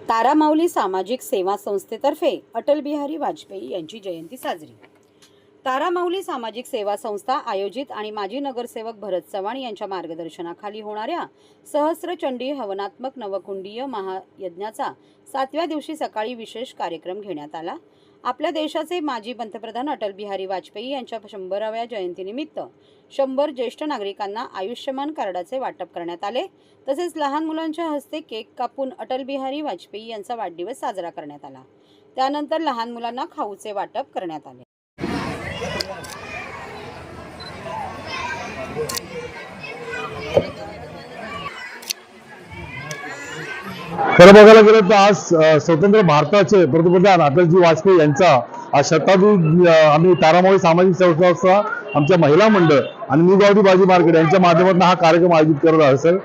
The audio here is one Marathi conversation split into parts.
तारामाऊली सामाजिक सेवा संस्थेतर्फे अटल बिहारी वाजपेयी यांची जयंती साजरी। तारामाऊली सामाजिक सेवा संस्था आयोजित आणि माजी नगरसेवक भरत चव्हाण यांच्या मार्गदर्शनाखाली होणाऱ्या सहस्त्रचंडी हवनात्मक नवकुंडीय महायज्ञाचा 7व्या दिवशी सकाळी विशेष कार्यक्रम घेण्यात आला। आपल्या देशाचे माजी पंतप्रधान अटल बिहारी वाजपेयी यांच्या 100व्या जयंतीनिमित्त 100 ज्येष्ठ नागरिकांना आयुष्यमान कार्डाचे वाटप करण्यात आले। तसेच लहान मुलांच्या हस्ते केक कापून अटल बिहारी वाजपेयी यांचा वाढदिवस साजरा करण्यात आला। त्यानंतर लहान मुलांना खाऊचे वाटप करण्यात आले। खरं बघायला गेलं तर आज स्वतंत्र भारताचे पंतप्रधान अटलजी वाजपेयी यांचा आज शताब्दी आम्ही तारामाऊली सामाजिक संस्था आमच्या महिला मंडळ आणि मी गावठी भाजी मार्केट यांच्या माध्यमातून हा कार्यक्रम आयोजित करत आहे। सर,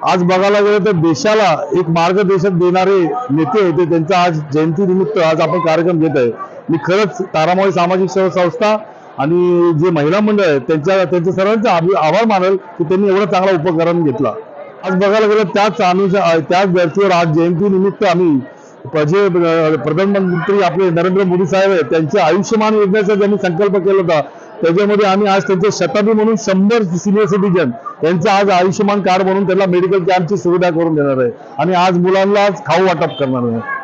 आज बघायला गेलं तर देशाला एक मार्गदर्शन देणारे नेते होते, त्यांच्या आज जयंती निमित्त आज आपण कार्यक्रम घेत आहे। मी खरंच तारामाऊली सामाजिक सेवा संस्था आणि जे महिला मंडळ आहे त्यांच्या सर्वांचा आभार मानेल की त्यांनी एवढा चांगला उपक्रम घेतला। आज बघायला गेलं त्याच धर्तीवर आज जयंती निमित्त आम्ही जे प्रधानमंत्री आपले नरेंद्र मोदी साहेब आहेत त्यांच्या आयुष्यमान योजनेचा ज्यांनी संकल्प केला होता त्याच्यामध्ये आम्ही आज त्यांचे शताब्दी म्हणून 100 सिनियर सिटीजन यांचं आज आयुष्यमान कार्ड म्हणून त्यांना मेडिकल कॅम्पची सुविधा करून देणार आहे आणि आज मुलांना खाऊ वाटप करणार आहे।